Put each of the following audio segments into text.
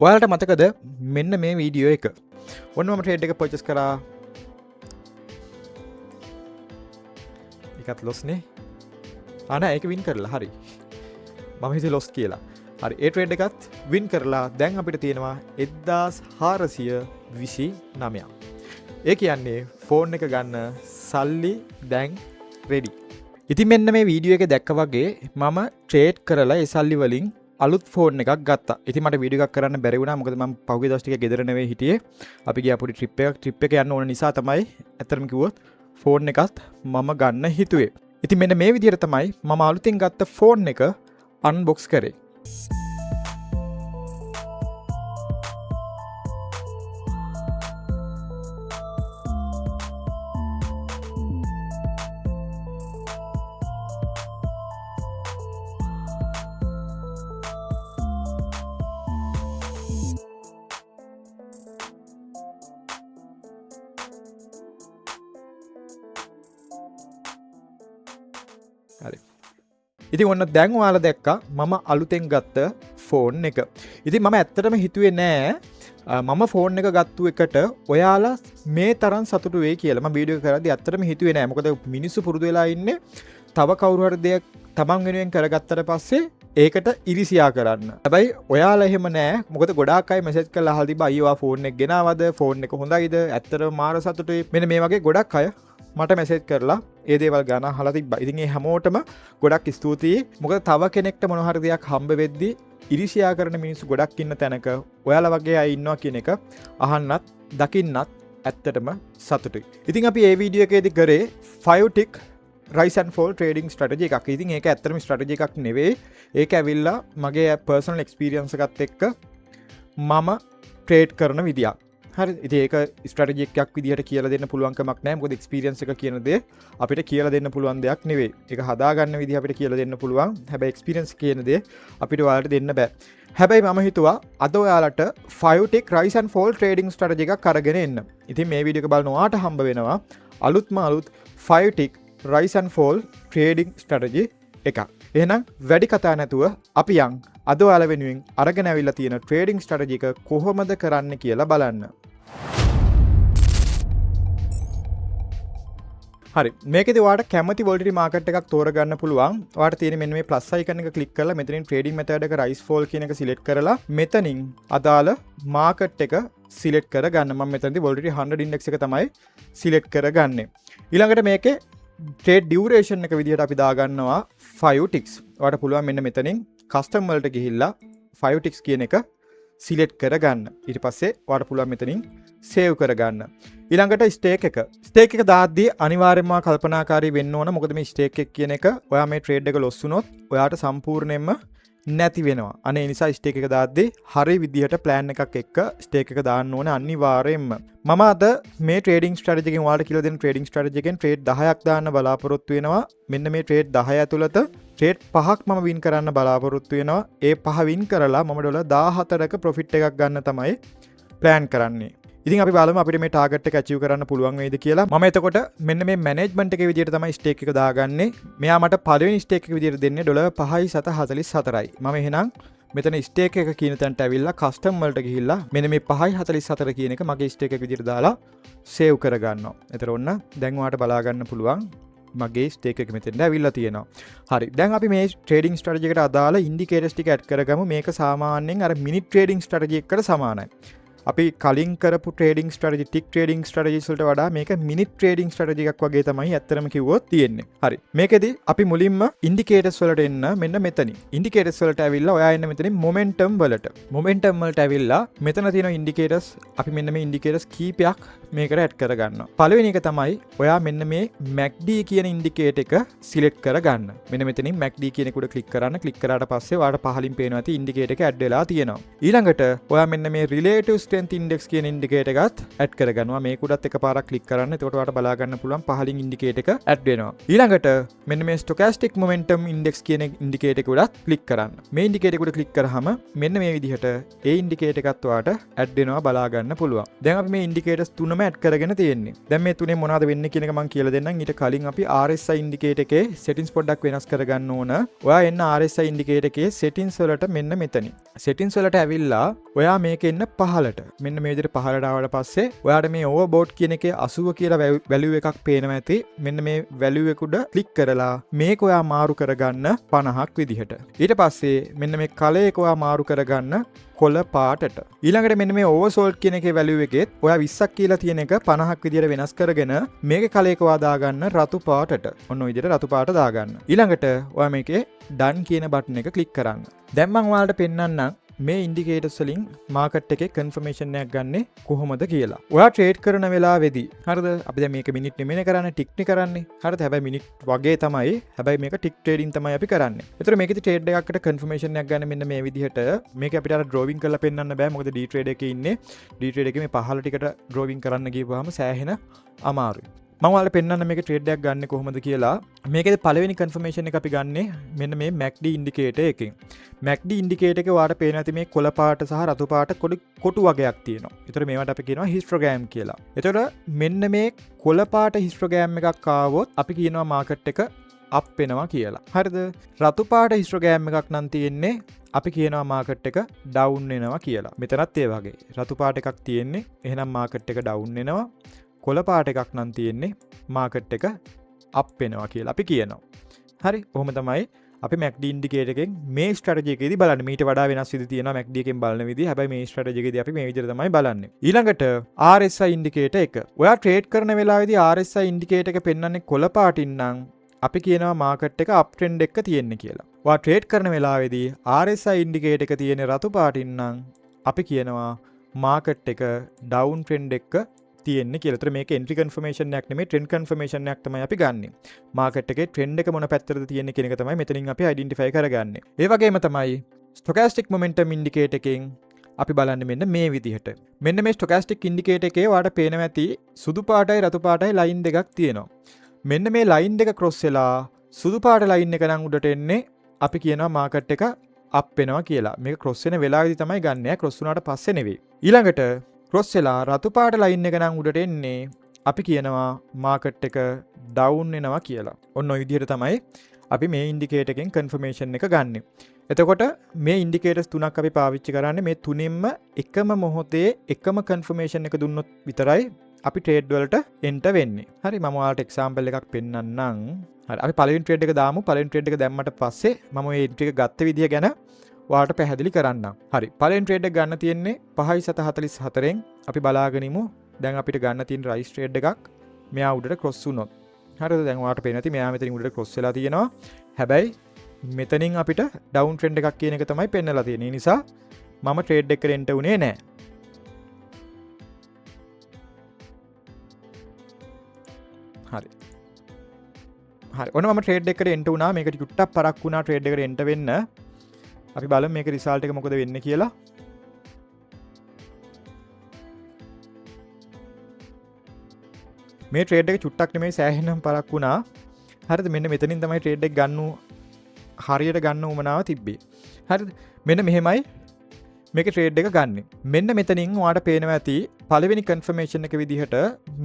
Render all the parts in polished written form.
ඔයාලට මතකද මෙන්න මේ වීඩියෝ එක ඔන්න මම ට්‍රේඩ් එක පර්චේස් කරා එකත් ලොස්නේ අනේ ඒක වින් කරලා හරි මම හිතුවේ ලොස් කියලා හරි ඒ ට්‍රේඩ් එකත් වින් කරලා දැන් අපිට තියෙනවා 1429 ඒ කියන්නේ ෆෝන් එක ගන්න සල්ලි දැන් රෙඩි ඉතින් මෙන්න මේ වීඩියෝ එක දැක්ක වගේ මම ට්‍රේඩ් කරලා ඒ සල්ලි වලින් අලුත් ෆෝන් එකක් ගත්තා. ඉතින් මට වීඩියෝ එකක් කරන්න බැරි වුණා. මොකද මම පහුගිය දවස් ටික ගෙදර නෙවෙයි හිටියේ. අපි ගියා පොඩි ට්‍රිප් එක යන්න ඕන නිසා තමයි ඇත්තටම කිව්වොත් ෆෝන් එකත් මම ගන්න හිතුවේ. ඉතින් මෙන්න මේ විදිහට තමයි මම අලුතෙන් ගත්ත ෆෝන් එක අන්බොක්ස් කරේ. හරි. ඉතින් ඔන්න දැන් ඔයාලා දැක්කා මම අලුතෙන් ගත්ත ෆෝන් එක. ඉතින් මම ඇත්තටම හිතුවේ නෑ මම ෆෝන් එක ගත්තු එකට ඔයාලා මේ තරම් සතුටු වෙයි කියලා. මම වීඩියෝ කරද්දී ඇත්තටම හිතුවේ නෑ. මොකද මිනිස්සු පුරුදු වෙලා ඉන්නේ තව කවුරු හරි දෙයක් තමන් වෙනුවෙන් කරගත්තට පස්සේ ඒකට ඉරිසියා කරන්න. හැබැයි ඔයාලා එහෙම නෑ. මොකද ගොඩාක් අය මෙසේජ් කරලා අහලා තිබ්බා අයියෝ ආ ෆෝන් එක ගෙනාවද? ෆෝන් එක හොඳයිද? ඇත්තටම මාර සතුටුයි. මෙන්න මේ වගේ ගොඩක් අය මට මෙසේජ් කරලා ඒ දේවල් ගාන අහලා තිබ්බා. ඉතින් ඒ හැමෝටම ගොඩක් ස්තුතියි. මොකද තව කෙනෙක්ට මොන හරි දෙයක් හම්බ වෙද්දී ඉරිසියා කරන මිනිස්සු ගොඩක් ඉන්න තැනක ඔයාලා වගේ අය ඉන්නවා කියන එක අහන්නත් දකින්නත් ඇත්තටම සතුටුයි. ඉතින් අපි මේ වීඩියෝ එකේදී කරේ 5 tick rise and fall trading strategy එකක්. ඉතින් ඒක ඇත්තටම strategy එකක් නෙවෙයි. ඒක ඇවිල්ලා මගේ personal experience එකත් එක්ක මම ට්‍රේඩ් කරන විදියක්. හරි ඉතින් ඒක ස්ට්‍රැටජි එකක් විදිහට කියලා දෙන්න පුළුවන් කමක් නැහැ. මොකද එක්ස්පීරියන්ස් එක කියන දේ අපිට කියලා දෙන්න පුළුවන් දෙයක් නෙවෙයි. ඒක හදාගන්න විදිහ අපිට කියලා දෙන්න පුළුවන්. හැබැයි එක්ස්පීරියන්ස් කියන දේ අපිට ඔයාලට දෙන්න බෑ. හැබැයි මම හිතුවා අද ඔයාලට 5 tick rise and fall trading strategy එකක් අරගෙන එන්න. ඉතින් මේ වීඩියෝ එක බලන ඔයාලට හම්බ වෙනවා අලුත් 5 tick rise and fall trading strategy එකක්. එහෙනම් වැඩි කතා නැතුව අපි යන් අද ඔයාලා වෙනුවෙන් අරගෙන ඇවිල්ලා තියෙන ට්‍රේඩින් ස්ට්‍රැටජි එක කොහොමද කරන්න කියලා බලන්න. හරි මේකෙදි ඔයාලට කැමති වොලටිලිටි මාකට් එකක් තෝරගන්න පුළුවන්. ඔයාලට තියෙන මෙන්න මේ ප්ලස් අයිකන් එක ක්ලික් කරලා මෙතනින් ට්‍රේඩින් මෙතඩ් එක රයිස් ෆෝල් කියන එක සිලෙක්ට් කරලා මෙතනින් අදාළ මාකට් එක සිලෙක්ට් කරගන්න. මම මෙතනදී වොලටිලිටි 100 ඉන්ඩෙක්ස් එක තමයි සිලෙක්ට් කරගන්නේ. ඊළඟට මේකේ ට්‍රේඩ් ඩියුරේෂන් එක විදිහට අපි දාගන්නවා 5 ticks. ඔයාලට පුළුවන් මෙන්න මෙතනින් කස්ටම් වලට ගිහිල්ලා 5 ticks කියන එක සිලෙක්ට් කරගන්න. ඊට පස්සේ ඔයාලට පුළුවන් මෙතනින් සේව් කරගන්න. ඊළඟට ස්ටේක් එක දාද්දී අනිවාර්යයෙන්ම කල්පනාකාරී වෙන්න ඕන. මොකද මේ ස්ටේක් එක කියන එක ඔයා මේ ට්‍රේඩ් එක ලොස් වුණොත් ඔයාට සම්පූර්ණයෙන්ම නැති වෙනවා. අනේ නිසා ස්ටේක් එක දාද්දී හරි විදිහට ප්ලෑන් එකක් එක්ක ස්ටේක් එක දාන්න ඕනේ අනිවාර්යයෙන්ම. මම අද මේ ට්‍රේඩින් ස්ට්‍රැටජි එකෙන් ඔයාලට කියලා දෙන ට්‍රේඩින් ස්ට්‍රැටජි එකෙන් ට්‍රේඩ් 10ක් දාන්න බලාපොරොත්තු වෙනවා. මෙන්න මේ ට්‍රේඩ් 10 ඇතුළත ට්‍රේඩ් 5ක් මම වින් කරන්න බලාපොරොත්තු වෙනවා. ඒ 5 වින් කරලා මම ඩොලර් 14ක ප්‍රොෆිට් එකක් ගන්න තමයි ප්ලෑන් කරන්නේ. ඉතින් අපි බලමු අපිට මේ ටාගට් එක ඇචීව් කරන්න පුළුවන් වෙයිද කියලා. මම එතකොට මෙන්න මේ මැනේජ්මන්ට් එකේ විදිහට තමයි ස්ටේක් එක දාගන්නේ. මෙයා මට පළවෙනි ස්ටේක් එක විදිහට දෙන්නේ ඩොලර් 5.44යි. මම එහෙනම් මෙතන ස්ටේක් එක කියන තැනට ඇවිල්ලා කස්ටම් වලට ගිහිල්ලා මෙන්න මේ 5.44 කියන එක මගේ ස්ටේක් එක විදිහට දාලා සේව් කරගන්නවා. එතන ඔන්න දැන් ඔයාලට බලා ගන්න පුළුවන් මගේ ස්ටේක් එක මෙතෙන්ට ඇවිල්ලා තියෙනවා. හරි. දැන් අපි මේ ට්‍රේඩින් ස්ට්‍රැටජි එකට අදාළ ඉන්ඩිකේටර්ස් ටික ඇඩ් කරගමු. මේක සාමාන්‍යයෙන් අර මිනිට් ට්‍රේඩින් ස්ට්‍රැටජි එකකට සමානයි. අපි කලින් කරපු ට්‍රේඩින් ස්ට්‍රැටජි ටික් ට්‍රේඩින් ස්ට්‍රැටජිස් වලට වඩා මේක මිනිට් ට්‍රේඩින් ස්ට්‍රැටජි එකක් වගේ තමයි ඇත්තටම කිව්වොත් තියෙන්නේ. හරි. මේකෙදි අපි මුලින්ම ඉන්ඩිකේටර්ස් වලට එන්න මෙන්න මෙතනින්. ඉන්ඩිකේටර්ස් වලට ඇවිල්ලා ඔයා එන්න මෙතනින් මොමන්ටම් වලට. මොමන්ටම් වලට ඇවිල්ලා මෙතන තියෙන ඉන්ඩිකේටර්ස් අපි මෙන්න මේ ඉන්ඩිකේටර්ස් කීපයක් මේකට ඇඩ් කරගන්නවා. පළවෙනි එක තමයි ඔයා මෙන්න මේ MACD කියන ඉන්ඩිකේටර් එක සිලෙක්ට් කරගන්න. මෙන්න මෙතනින් MACD කියන එක උඩ ක්ලික් කරන්න. ක්ලික් කරාට පස්සේ ඔයාලට පහලින් පේනවා ඇති ඉන්ඩිකේටර් එක ඇඩ් වෙලා තියෙනවා. ඊළඟට ඔයා මෙන්න මේ රිලේටිව් ස්ට්‍රෙන්ත් ඉන්ඩෙක්ස් කියන ඉන්ඩිකේටර් එකත් ඇඩ් කරගන්නවා. මේකුඩත් එකපාරක් ක්ලික් කරන්න. එතකොට ඔයාලට බලා ගන්න පුළුවන් පහලින් ඉන්ඩිකේටර් එක ඇඩ් වෙනවා. ඊළඟට මෙන්න මේ ස්ටොකාස්ටික් මොමන්ටම් ඉන්ඩෙක්ස් කියන ඉන්ඩිකේටර් එක උඩත් ක්ලික් කරන්න. මේ ඉන්ඩිකේටර් එක උඩ ක්ලික් කරාම මෙන්න මේ විදිහට ඒ ඉන්ඩිකේටර් එකත් ඔයාලට ඇඩ් වෙනවා බලා ගන්න පුළුවන්. දැන් අපි මේ ඉන්ඩිකේටර්ස් තුනම ඇඩ් කරගෙන තියෙන්නේ. දැන් මේ තුනේ මොනවද වෙන්නේ කියන එක මම කියලා දෙන්නම්. ඊට කලින් අපි RSI ඉන්ඩිකේටර් එකේ settings පොඩ්ඩක් වෙනස් කරගන්න ඕන. ඔයා එන්න RSI ඉන්ඩිකේටර් එකේ settings වලට මෙන්න මෙතනින්. settings වලට ඇවිල්ලා ඔයා මේක එන්න පහලට. මෙන්න මේ විදිහට පහලට ආවට පස්සේ ඔයාට මේ overboard කියන එකේ 80 කියලා value එකක් පේනවා ඇති. මෙන්න මේ value එක උඩ ක්ලික් කරලා මේක ඔයා මාරු කරගන්න 50ක් විදිහට. ඊට පස්සේ මෙන්න මේ color එක ඔයා මාරු කරගන්න කොළ පාටට. ඊළඟට මෙන්න මේ oversold කියන එකේ value එකෙත් ඔයා 20ක් කියලා තියෙන එක 50ක් විදිහට වෙනස් කරගෙන මේකේ color එක ඔයා දාගන්න රතු පාටට. ඔන්න ඔය විදිහට රතු පාට දාගන්න. ඊළඟට ඔයා මේකේ done කියන බටන් එක ක්ලික් කරන්න. දැන් මම ඔයාලට පෙන්නන්නම් මේ ඉන්ඩිකේටර්ස් වලින් මාකට් එකේ කන්ෆර්මේෂන් එකක් ගන්නෙ කොහොමද කියලා. ඔයා ට්‍රේඩ් කරන වෙලාවේදී හරිද? අපි දැන් මේක මිනිත් නෙමෙයි කරන්නේ ටික් නේ කරන්නේ. හරිද? හැබැයි මිනිත් වගේ තමයි. හැබැයි මේක ටික් ට්‍රේඩින් තමයි අපි කරන්නේ. ඒතර මේකෙදි ට්‍රේඩ් එකකට කන්ෆර්මේෂන් එකක් ගන්න මෙන්න මේ විදිහට මේක අපිට අර ඩ්‍රෝවිං කරලා පෙන්වන්න බෑ. මොකද ඩී ට්‍රේඩ් එකේ ඉන්නේ. ඩී ට්‍රේඩ් එකේ මේ පහළ ටිකට ඩ්‍රෝවිං කරන්න ගියපුවාම සෑහෙන අමාරුයි. මම ඔයාලට පෙන්නන්න මේක ට්‍රේඩ් එකක් ගන්න කොහොමද කියලා. මේකේ පළවෙනි කන්ෆර්මේෂන් එක අපි ගන්නෙ මෙන්න මේ MACD ඉන්ඩිකේටර් එකෙන්. MACD ඉන්ඩිකේටර් එකේ ඔයාලට පේන ඇති මේ කොළ පාට සහ රතු පාට කොටු වගේක් තියෙනවා. ඒතර මේවට අපි කියනවා හිස්ටෝග්‍රෑම් කියලා. ඒතර මෙන්න මේ කොළ පාට හිස්ටෝග්‍රෑම් එකක් ආවොත් අපි කියනවා මාකට් එක අප් වෙනවා කියලා. හරිද? රතු පාට හිස්ටෝග්‍රෑම් එකක් නම් තියෙන්නේ අපි කියනවා මාකට් එක ඩවුන් වෙනවා කියලා. මෙතනත් ඒ වගේ. රතු පාට එකක් තියෙන්නේ එහෙනම් මාකට් එක ඩවුන් වෙනවා. කොළ පාට එකක් නම් තියෙන්නේ මාකට් එක අප් වෙනවා කියලා අපි කියනවා. හරි. කොහොම තමයි අපි MACD ඉන්ඩිකේටර් එකෙන් මේ ස්ට්‍රැටජි එකේදී බලන්නේ. මීට වඩා වෙනස් විදි තියෙනවා MACD එකෙන් බලන විදිහ. හැබැයි මේ ස්ට්‍රැටජි එකේදී අපි මේ විදිහට තමයි බලන්නේ. ඊළඟට RSI ඉන්ඩිකේටර් එක. ඔයා ට්‍රේඩ් කරන වෙලාවේදී RSI ඉන්ඩිකේටර් එක පෙන්වන්නේ කොළ පාටින් නම් අපි කියනවා මාකට් එක අප් ට්‍රෙන්ඩ් එක තියෙන්නේ කියලා. ඔයා ට්‍රේඩ් කරන වෙලාවේදී RSI ඉන්ඩිකේටර් එක තියෙන්නේ රතු පාටින් නම් අපි කියනවා මාකට් එක ඩවුන් ට්‍රෙන්ඩ් එක තියෙන්නේ කියලා. ඒතර මේක එන්ට්‍රි කන්ෆර්මේෂන් එකක් නෙමෙයි ට්‍රෙන්ඩ් කන්ෆර්මේෂන් එකක් තමයි අපි ගන්නෙ. මාකට් එකේ ට්‍රෙන්ඩ් එක මොන පැත්තටද තියෙන්නේ කියන එක තමයි මෙතනින් අපි අයිඩෙන්ටිෆයි කරගන්නේ. ඒ වගේම තමයි ස්ටොකාස්ටික් මොමන්ටම් ඉන්ඩිකේටර් එකෙන් අපි බලන්නේ මෙන්න මේ විදිහට. මෙන්න මේ ස්ටොකාස්ටික් ඉන්ඩිකේටර් එකේ ඔයාලට පේනවා ඇති සුදු පාටයි රතු පාටයි ලයින් දෙකක් තියෙනවා. මෙන්න මේ ලයින් දෙක ක්‍රොස් වෙලා සුදු පාට ලයින් එක නම් උඩට එන්නේ අපි කියනවා මාකට් එක අප් වෙනවා කියලා. මේක ක්‍රොස් වෙන වෙලාවේදී තමයි ගන්න. ක්‍රොස් වුණාට පස්සේ නෙවෙයි. ඊළඟට ක්‍රොස් වෙලා රතු පාට ලයින් එක නම් උඩට එන්නේ අපි කියනවා මාකට් එක ඩවුන් වෙනවා කියලා. ඔන්න ඔය විදිහට තමයි අපි මේ ඉන්ඩිකේටර් එකෙන් කන්ෆර්මේෂන් එක ගන්නෙ. එතකොට මේ ඉන්ඩිකේටර්ස් තුනක් අපි පාවිච්චි කරන්නේ මේ තුනින්ම එකම මොහොතේ එකම කන්ෆර්මේෂන් එක දුන්නොත් විතරයි අපි ට්‍රේඩ් වලට එන්ටර් වෙන්නේ. හරි. මම ඔයාලට එක්සැම්පල් එකක් පෙන්නන්නම්. හරි. අපි පළවෙනි ට්‍රේඩ් එක දාමු. පළවෙනි ට්‍රේඩ් එක දැම්මට පස්සේ මම මේ එන්ට්‍රි එක ගත්ත විදිය ගැන ඔයාලට පැහැදිලි කරන්නම්. හරි. පළවෙනි ට්‍රේඩ් එක ගන්න තියෙන්නේ 5.744න් අපි බලාගෙනමු. දැන් අපිට ගන්න තියෙන රයිස් ට්‍රේඩ් එකක් මෙයා උඩට ක්‍රොස් වුණොත්. හරිද? දැන් ඔයාලට පේන ඇති මෙයා මෙතනින් උඩට ක්‍රොස් වෙලා තියෙනවා. හැබැයි මෙතනින් අපිට ඩවුන් ට්‍රෙන්ඩ් එකක් කියන එක තමයි පෙන්නලා තියෙන්නේ. ඒ නිසා මම ට්‍රේඩ් එකට එන්ටර් වුණේ නැහැ. හරි. හරි. ඔන්න මම ට්‍රේඩ් එකට එන්ටර් වුණා. මේක ටිකක් පරක් වුණා ට්‍රේඩ් එකට එන්ටර් වෙන්න. අපි බලමු මේක රිසල්ට් එක මොකද වෙන්නේ කියලා. මේ ට්‍රේඩ් එක චුට්ටක් නෙමෙයි සෑහෙනම පරක් වුණා. හරිද? මෙන්න මෙතනින් තමයි ට්‍රේඩ් එක ගන්න හරියට ගන්න උවමනාව තිබ්බේ. හරිද? මෙන්න මෙහෙමයි මේක ට්‍රේඩ් එක ගන්න. මෙන්න මෙතනින් ඔයාලට පේනවා ඇති පළවෙනි කන්ෆර්මේෂන් එක විදිහට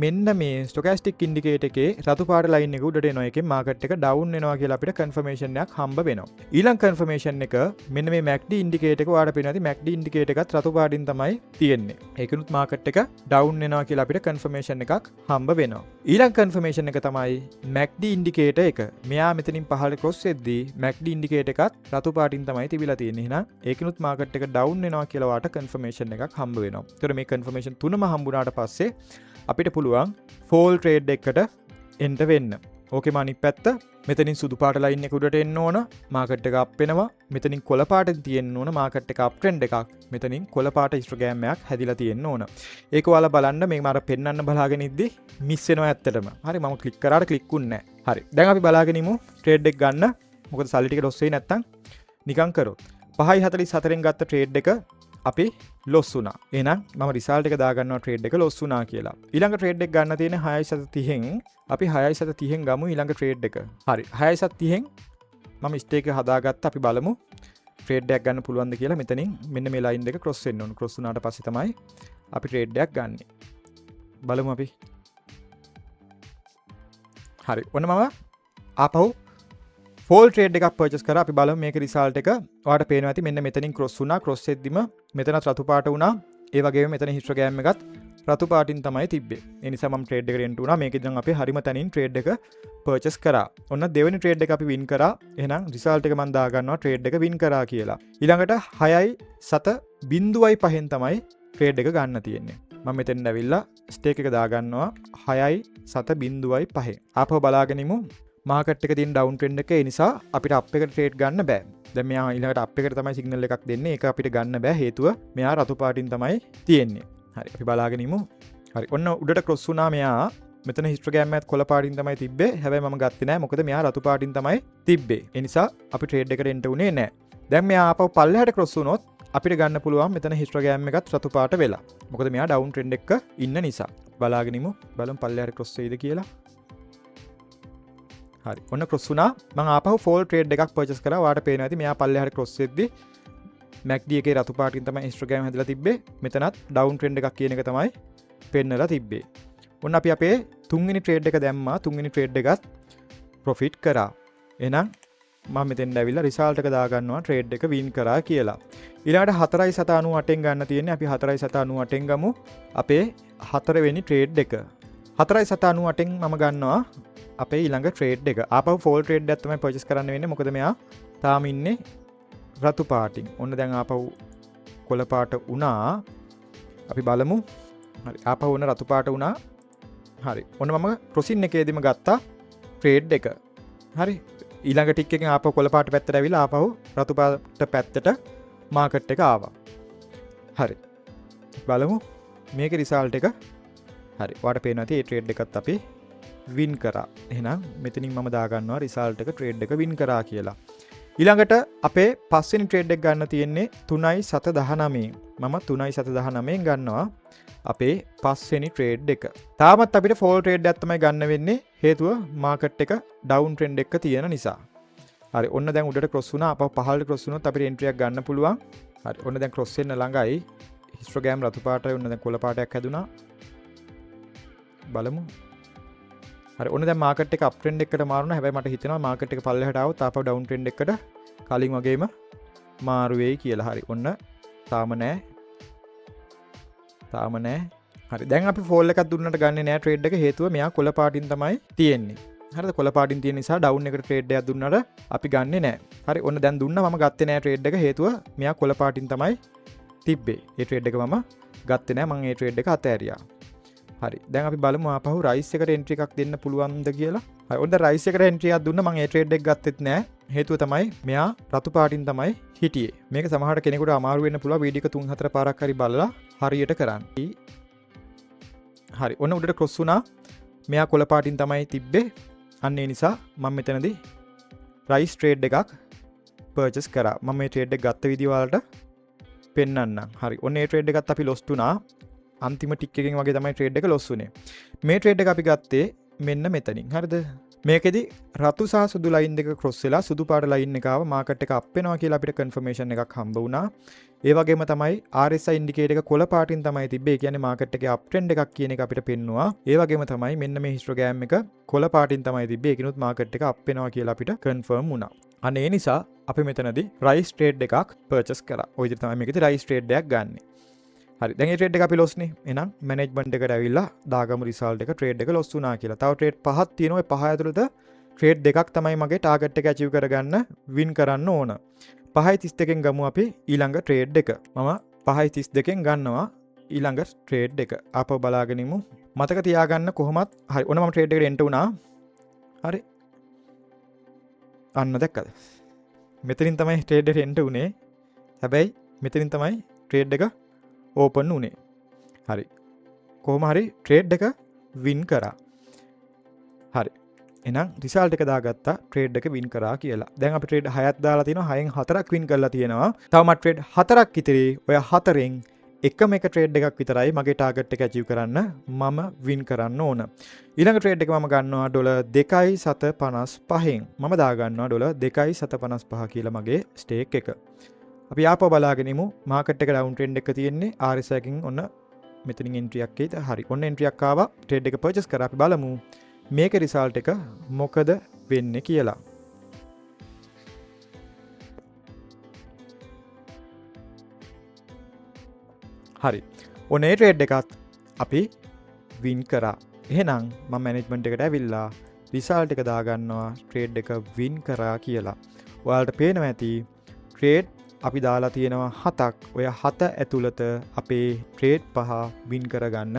මෙන්න මේ ස්ටොකාස්ටික් ඉන්ඩිකේටර් එකේ රතු පාට ලයින් එක උඩට එනවා එකෙන් මාකට් එක ඩවුන් වෙනවා කියලා අපිට කන්ෆර්මේෂන් එකක් හම්බ වෙනවා. ඊළඟ කන්ෆර්මේෂන් එක මෙන්න මේ MACD ඉන්ඩිකේටර් එක ඔයාලට පේනවා ඇති MACD ඉන්ඩිකේටර් එකත් රතු පාටින් තමයි තියෙන්නේ. ඒකනුත් මාකට් එක ඩවුන් වෙනවා කියලා අපිට කන්ෆර්මේෂන් එකක් හම්බ වෙනවා. ඊළඟ කන්ෆර්මේෂන් එක තමයි MACD ඉන්ඩිකේටර් එක. මෙයා මෙතනින් පහළ ක්‍රොස් වෙද්දී MACD ඉන්ඩිකේටර් එකත් රතු පාටින් තමයි තිබිලා තියෙන්නේ. එහෙනම් ඒකනුත් මාකට් එක ඩවුන් වෙනවා කියලා ඔයාලට කන්ෆර්මේෂන් එකක් හම්බ වෙනවා. ඒතර මේ කන්ෆර්මේෂන් තුනම හම්බුනාට පස්සේ අපිට පුළුවන් ෆෝල් ට්‍රේඩ් එකකට එන්ටර් වෙන්න. ඕකේ අනිත් පැත්ත මෙතනින් සුදු පාට ලයින් එක උඩට එන්න ඕන මාකට් එක අප් වෙනවා. මෙතනින් කොළ පාටින් තියෙන්න ඕන මාකට් එක අප් ට්‍රෙන්ඩ් එකක්. මෙතනින් කොළ පාට හිස්ටෝග්‍රෑම් එකක් හැදිලා තියෙන්න ඕන. ඒක ඔයාලා බලන්න මේ මම පෙන්නන්න බලාගෙන ඉද්දි මිස් වෙනවා ඇත්තටම. හරි මම ක්ලික් කරාට ක්ලික් වුන්නේ නැහැ. හරි. දැන් අපි බලාගෙන ඉමු ට්‍රේඩ් එක ගන්න. මොකද සල්ලි ටික ලොස් වෙයි නැත්තම් නිකන් කරොත්. 5.44න් ගත්ත ට්‍රේඩ් එක අපි ලොස් වුණා. එහෙනම් මම රිසල්ට් එක දාගන්නවා ට්‍රේඩ් එක ලොස් වුණා කියලා. ඊළඟ ට්‍රේඩ් එක ගන්න තියෙන 6.30න් අපි 6.30න් ගමු ඊළඟ ට්‍රේඩ් එක. හරි 6.30න් මම ස්ටේක් එක හදාගත්ත. අපි බලමු ට්‍රේඩ් එකක් ගන්න පුළුවන්ද කියලා. මෙතනින් මෙන්න මේ ලයින් දෙක ක්‍රොස් වෙන්න ඕන. ක්‍රොස් වුණාට පස්සේ තමයි අපි ට්‍රේඩ් එකක් ගන්නෙ. බලමු අපි. හරි ඔන්න මම ආපහු ෆෝල් ට්‍රේඩ් එකක් පර්චේස් කරා. අපි බලමු මේකේ රිසල්ට් එක. ඔයාලට පේනවා ඇති මෙන්න මෙතනින් ක්‍රොස් වුණා. ක්‍රොස් වෙද්දිම මෙතනත් රතු පාට වුණා. ඒ වගේම මෙතන හිස්ටෝග්‍රෑම් එකත් රතු පාටින් තමයි තිබ්බේ. ඒ නිසා මම ට්‍රේඩ් එකට එන්ට් වුණා. මේකෙන් දැන් අපි හරිම තැනින් ට්‍රේඩ් එක පර්චේස් කරා. ඔන්න දෙවෙනි ට්‍රේඩ් එක අපි වින් කරා. එහෙනම් රිසල්ට් එක මම දාගන්නවා ට්‍රේඩ් එක වින් කරා කියලා. ඊළඟට 6.05න් තමයි ට්‍රේඩ් එක ගන්න තියෙන්නේ. මම මෙතෙන් ඇවිල්ලා ස්ටේක් එක දාගන්නවා 6.05. ආපහු බලාගෙනමු මාකට් එක තියෙන ඩවුන් ට්‍රෙන්ඩ් එක. ඒ නිසා අපිට අප් එකට ට්‍රේඩ් ගන්න බෑ. දැන් මෙයා ඊළඟට අප් එකට තමයි සිග්නල් එකක් දෙන්නේ. ඒක අපිට ගන්න බෑ. හේතුව මෙයා රතු පාටින් තමයි තියෙන්නේ. හරි අපි බලාගෙන ඉමු. හරි ඔන්න උඩට ක්‍රොස් වුණා මෙයා. මෙතන හිස්ටෝග්‍රෑම් එකත් කොළ පාටින් තමයි තිබ්බේ. හැබැයි මම ගත්තේ නෑ. මොකද මෙයා රතු පාටින් තමයි තිබ්බේ. ඒ නිසා අපි ට්‍රේඩ් එකට එන්ට් උනේ නෑ. දැන් මෙයා ආපහු පල්ලෙහාට ක්‍රොස් වුණොත් අපිට ගන්න පුළුවන් මෙතන හිස්ටෝග්‍රෑම් එකත් රතු පාට වෙලා. මොකද මෙයා ඩවුන් ට්‍රෙන්ඩ් එක ඉන්න නිසා. බලාගෙන ඉමු. බලමු පල්ලෙහාට ක්‍රොස් වෙයිද කියලා. හරි ඔන්න ක්‍රොස් වුණා. මම ආපහු ෆෝල් ට්‍රේඩ් එකක් පර්චේස් කරා. ඔයාලට පේනවා ඇති මෙයා පල්ලෙහාට ක්‍රොස් වෙද්දි MACD එකේ රතු පාටින් තමයි හිස්ටෝග්‍රෑම් හැදලා තිබ්බේ. මෙතනත් ඩවුන් ට්‍රෙන්ඩ් එකක් කියන එක තමයි පෙන්නලා තිබ්බේ. ඔන්න අපි අපේ තුන්වෙනි ට්‍රේඩ් එක දැම්මා. තුන්වෙනි ට්‍රේඩ් එකත් ප්‍රොෆිට් කරා. එහෙනම් මම මෙතෙන් ඇවිල්ලා රිසල්ට් එක දාගන්නවා ට්‍රේඩ් එක වින් කරා කියලා. ඊළඟට 4.98න් ගන්න තියෙන්නේ. අපි 4.98න් ගමු අපේ හතරවෙනි ට්‍රේඩ් එක. 4.98න් මම ගන්නවා අපේ ඊළඟ ට්‍රේඩ් එක. ආපහු ෆෝල් ට්‍රේඩ් එකක් තමයි පර්චේස් කරන්න වෙන්නේ. මොකද මෙයා තාම ඉන්නේ රතු පාටින්. ඔන්න දැන් ආපහු කොළ පාට වුණා. අපි බලමු. හරි ආපහු ඔන්න රතු පාට වුණා. හරි ඔන්න මම ප්‍රොසින් එකේදීම ගත්තා ට්‍රේඩ් එක. හරි ඊළඟ ටික් එකෙන් ආපහු කොළ පාට පැත්තට ඇවිල්ලා ආපහු රතු පාට පැත්තට මාකට් එක ආවා. හරි බලමු මේකේ රිසල්ට් එක. හරි ඔයාලට පේනවා ඇති මේ ට්‍රේඩ් එකත් අපි වින් කරා. එහෙනම් මෙතනින් මම දාගන්නවා රිසල්ට් එක ට්‍රේඩ් එක වින් කරා කියලා. ඊළඟට අපේ පස්වෙනි ට්‍රේඩ් එක ගන්න තියෙන්නේ 3.719. මම 3.719න් ගන්නවා අපේ පස්වෙනි ට්‍රේඩ් එක. තාමත් අපිට ෆෝල් ට්‍රේඩ් එකක් තමයි ගන්න වෙන්නේ. හේතුව මාකට් එක ඩවුන් ට්‍රෙන්ඩ් එක තියෙන නිසා. හරි ඔන්න දැන් උඩට ක්‍රොස් වුණා. අපව පහළට ක්‍රොස් වුණොත් අපිට එන්ට්‍රි එකක් ගන්න පුළුවන්. හරි ඔන්න දැන් ක්‍රොස් වෙන්න ළඟයි. හිස්ටෝග්‍රෑම් රතු පාටයි. ඔන්න දැන් කොළ පාටයක් හැදුනා. බලමු. හරි ඔන්න දැන් මාකට් එක අප් ට්‍රෙන්ඩ් එකකට මාරුණා. හැබැයි මට හිතෙනවා මාකට් එක පල්ලෙහාට ආවොත් ආපහු ඩවුන් ට්‍රෙන්ඩ් එකකට කලින් වගේම මාරු වෙයි කියලා. හරි ඔන්න තාම නෑ. හරි දැන් අපි ෆෝල් එකක් දුන්නට ගන්නේ නෑ ට්‍රේඩ් එක. හේතුව මෙයා කොළ පාටින් තමයි තියෙන්නේ. හරිද කොළ පාටින් තියෙන නිසා ඩවුන් එකට ට්‍රේඩ් එකක් දුන්නට අපි ගන්නේ නෑ. හරි ඔන්න දැන් දුන්නා මම ගත්තේ නෑ ට්‍රේඩ් එක. හේතුව මෙයා කොළ පාටින් තමයි තිබ්බේ. ඒ ට්‍රේඩ් එක මම ගත්තේ නෑ. මම ඒ ට්‍රේඩ් එක අතෑරියා. හරි දැන් අපි බලමු ආපහු රයිස් එකට එන්ට්‍රි එකක් දෙන්න පුළුවන්ද කියලා. හරි ඔන්න රයිස් එකට එන්ට්‍රි එකක් දුන්නා. මම ඒ ට්‍රේඩ් එක ගත්තෙත් නෑ. හේතුව තමයි මෙයා රතු පාටින් තමයි හිටියේ. මේක සමහරට කෙනෙකුට අමාරු වෙන්න පුළුවන්. වීඩියෝ එක 3-4 පාරක් හරි බලලා හරියට කරන්න. හරි ඔන්න උඩට ක්‍රොස් වුණා. මෙයා කොළ පාටින් තමයි තිබ්බේ. අන්න ඒ නිසා මම මෙතනදී රයිස් ට්‍රේඩ් එකක් පර්චේස් කරා. මම මේ ට්‍රේඩ් එක ගත්ත විදිය වලට පෙන්නන්නම්. හරි ඔන්න ඒ ට්‍රේඩ් එකත් අපි ලොස් වුණා. අන්තිම ටික් එකෙන් වගේ තමයි ට්‍රේඩ් එක ලොස් වුණේ. මේ ට්‍රේඩ් එක අපි ගත්තේ මෙන්න මෙතනින්. හරිද? මේකෙදි රතු සහ සුදු ලයින් දෙක ක්‍රොස් වෙලා සුදු පාට ලයින් එක ආව මාකට් එක අප් වෙනවා කියලා අපිට කන්ෆර්මේෂන් එකක් හම්බ වුණා. ඒ වගේම තමයි RSI ඉන්ඩිකේටර් එක කොළ පාටින් තමයි තිබ්බේ. ඒ කියන්නේ මාකට් එකේ අප් ට්‍රෙන්ඩ් එකක් කියන එක අපිට පෙන්නවා. ඒ වගේම තමයි මෙන්න මේ හිස්ටෝග්‍රෑම් එක කොළ පාටින් තමයි තිබ්බේ. ඒකිනුත් මාකට් එක අප් වෙනවා කියලා අපිට කන්ෆර්ම් වුණා. අන්න ඒ නිසා අපි මෙතනදී රයිස් ට්‍රේඩ් එකක් පර්චේස් කරා. ඔය විදිහට තමයි මේකෙදි රයිස් ට්‍රේඩ් එකක් ගන්නෙ. හරි දැන් මේ ට්‍රේඩ් එක අපි ලොස් නේ. එහෙනම් මැනේජ්මන්ට් එකට ඇවිල්ලා දාගමු රිසල්ට් එක ට්‍රේඩ් එක ලොස් වුණා කියලා. තව ට්‍රේඩ් පහක් තියෙනවා. ඒ පහ ඇතුළත ට්‍රේඩ් දෙකක් තමයි මගේ ටාගට් එක ඇචීව් කරගන්න වින් කරන්න ඕන. 5.32න් ගමු අපි ඊළඟ ට්‍රේඩ් එක. මම 5.32න් ගන්නවා ඊළඟ ට්‍රේඩ් එක. ආපහු බලාගෙන ඉමු. මතක තියාගන්න කොහොමත් හරි ඔන්න මම ට්‍රේඩ් එකට එන්ටර් වුණා. හරි. අන්න දැක්කද? මෙතනින් තමයි ට්‍රේඩ් එකට එන්ටර් වුණේ. හැබැයි මෙතනින් තමයි ට්‍රේඩ් එක ඕපන් වුණේ. හරි. කොහොම හරි ට්‍රේඩ් එක වින් කරා. හරි. එහෙනම් රිසල්ට් එක දාගත්තා ට්‍රේඩ් එක වින් කරා කියලා. දැන් අපි ට්‍රේඩ් 6ක් දාලා තියෙනවා. 6න් 4ක් වින් කරලා තියෙනවා. තවමත් ට්‍රේඩ් 4ක් ඉතිරි. ඔය 4න් එකම එක ට්‍රේඩ් එකක් විතරයි මගේ ටාගට් එක ඇචීව් කරන්න මම වින් කරන්න ඕන. ඊළඟ ට්‍රේඩ් එක මම ගන්නවා $2.755න්. මම දාගන්නවා $2.755 කියලා මගේ ස්ටේක් එක. අපි ආපහු බලාගෙන ඉමු. මාකට් එක ඩවුන් ට්‍රෙන්ඩ් එක තියෙන්නේ RSI එකකින් ඔන්න මෙතනින් එන්ට්‍රි එකක් එයිද? හරි. ඔන්න එන්ට්‍රි එකක් ආවා. ට්‍රේඩ් එක පර්චේස් කරා. අපි බලමු මේක රිසල්ට් එක මොකද වෙන්නේ කියලා. හරි. ඔනේ ට්‍රේඩ් එකත් අපි වින් කරා. එහෙනම් මම මැනේජ්මන්ට් එකට ඇවිල්ලා රිසල්ට් එක දාගන්නවා ට්‍රේඩ් එක වින් කරා කියලා. ඔයාලට පේනවා ඇති ට්‍රේඩ් අපි දාලා තියෙනවා 7ක්. ඔය 7 ඇතුළත අපේ ට්‍රේඩ් 5 වින් කරගන්න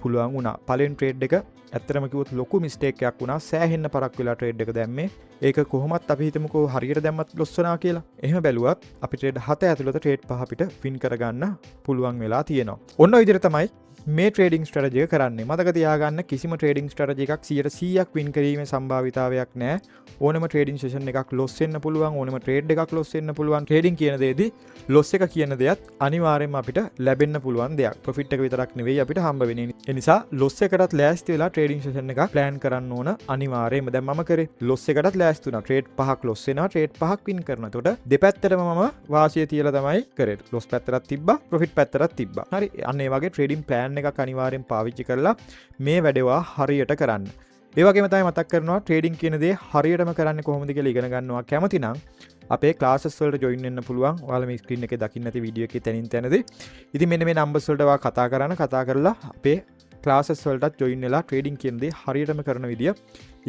පුළුවන් වුණා. පළවෙනි ට්‍රේඩ් එක ඇත්තටම කිව්වොත් ලොකු මිස්ටේක් එකක් වුණා. සෑහෙන්න පරක් වෙලා ට්‍රේඩ් එක දැම්මේ. ඒක කොහොමත් අපි හිතමුකෝ හරියට දැම්මත් ලොස් වෙනවා කියලා. එහෙම බැලුවත් අපි ට්‍රේඩ් 7 ඇතුළත ට්‍රේඩ් 5 අපිට වින් කරගන්න පුළුවන් වෙලා තියෙනවා. ඔන්න ඔය විදිහට තමයි මේ ට්‍රේඩිං ස්ට්‍රැටජි එක කරන්නේ. මතක තියාගන්න කිසිම ට්‍රේඩිං ස්ට්‍රැටජි එකක් 100% වින් කිරීමේ සම්භාවිතාවයක් නැහැ. ඕනම ට්‍රේඩිං සෙෂන් එකක් ලොස් වෙන්න පුළුවන්. ඕනම ට්‍රේඩ් එකක් ලොස් වෙන්න පුළුවන්. ට්‍රේඩිං කියන දේදී ලොස් එක කියන දෙයත් අනිවාර්යයෙන්ම අපිට ලැබෙන්න පුළුවන් දෙයක්. ප්‍රොෆිට් එක විතරක් නෙවෙයි අපිට හම්බ වෙන්නේ. ඒ නිසා ලොස් එකටත් ලෑස්ති වෙලා ට්‍රේඩිං සෙෂන් එකක් ප්ලෑන් කරන්න ඕන අනිවාර්යයෙන්ම. දැන් මම කරේ ලොස් එකටත් ලෑස්ති වුණා. ට්‍රේඩ් 5ක් ලොස් වෙනවා. ට්‍රේඩ් 5ක් වින් කරනවා. එතකොට දෙපැත්තටම මම වාසිය තියලා තමයි කරේ. ලොස් පැත්තටත් තිබ්බා. ප්‍රොෆිට් පැත්තටත් තිබ්බා. හරි. අන්න ඒ වගේ ට්‍රේඩිං ප්ලෑන් එකක් අනිවාර්යෙන් පාවිච්චි කරලා මේ වැඩේවා හරියට කරන්න. ඒ වගේම තමයි මතක් කරනවා ට්‍රේඩින් කියන දේ හරියටම කරන්න කොහොමද කියලා ඉගෙන ගන්නවා කැමති නම් අපේ ක්ලාසස් වලට ජොයින් වෙන්න පුළුවන්. ඔයාලා මේ ස්ක්‍රීන් එකේ දකින්න ඇති වීඩියෝ එකේ තැනින් තැනදී. ඉතින් මෙන්න මේ නම්බර්ස් වලට ඔයා කතා කරලා අපේ ක්ලාසස් වලටත් ජොයින් වෙලා ට්‍රේඩින් කියන දේ හරියටම කරන විදිය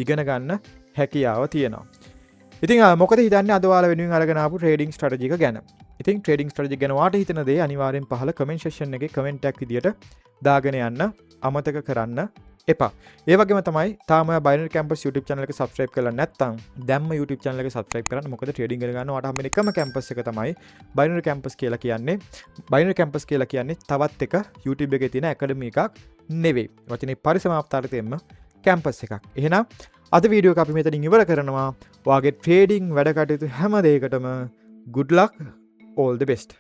ඉගෙන ගන්න හැකියාව තියෙනවා. ඉතින් මොකද හිතන්නේ අද ඔයාලා වෙනුවෙන් අරගෙන ආපු ට්‍රේඩින් ස්ට්‍රැටජි එක ගැන. ඉතින් ට්‍රේඩින් ස්ට්‍රැටජි ගැන වාට හිතන දේ අනිවාර්යෙන් පහළ කමෙන්ට් සෙක්ෂන් එකේ කමෙන්ට් එකක් විදියට දාගෙන යන්න අමතක කරන්න එපා. ඒ වගේම තමයි තාම බයිනරි කැම්පස් YouTube channel එක subscribe කරලා නැත්නම් දැම්ම YouTube channel එක subscribe කරන්න. මොකද ට්‍රේඩින් ඉගෙන ගන්න ඔයාලට හම්බෙන එකම කැම්පස් එක තමයි බයිනරි කැම්පස් කියලා කියන්නේ. බයිනරි කැම්පස් කියලා කියන්නේ තවත් එක YouTube එකේ තියෙන ඇකඩමි එකක් නෙවෙයි. වචනේ පරිසමාප්තාර්ථයෙන්ම කැම්පස් එකක්. එහෙනම් අද වීඩියෝ එක අපි මෙතනින් ඉවර කරනවා. ඔයාගේ ට්‍රේඩින් වැඩ කටයුතු හැම දෙයකටම good luck, all the best.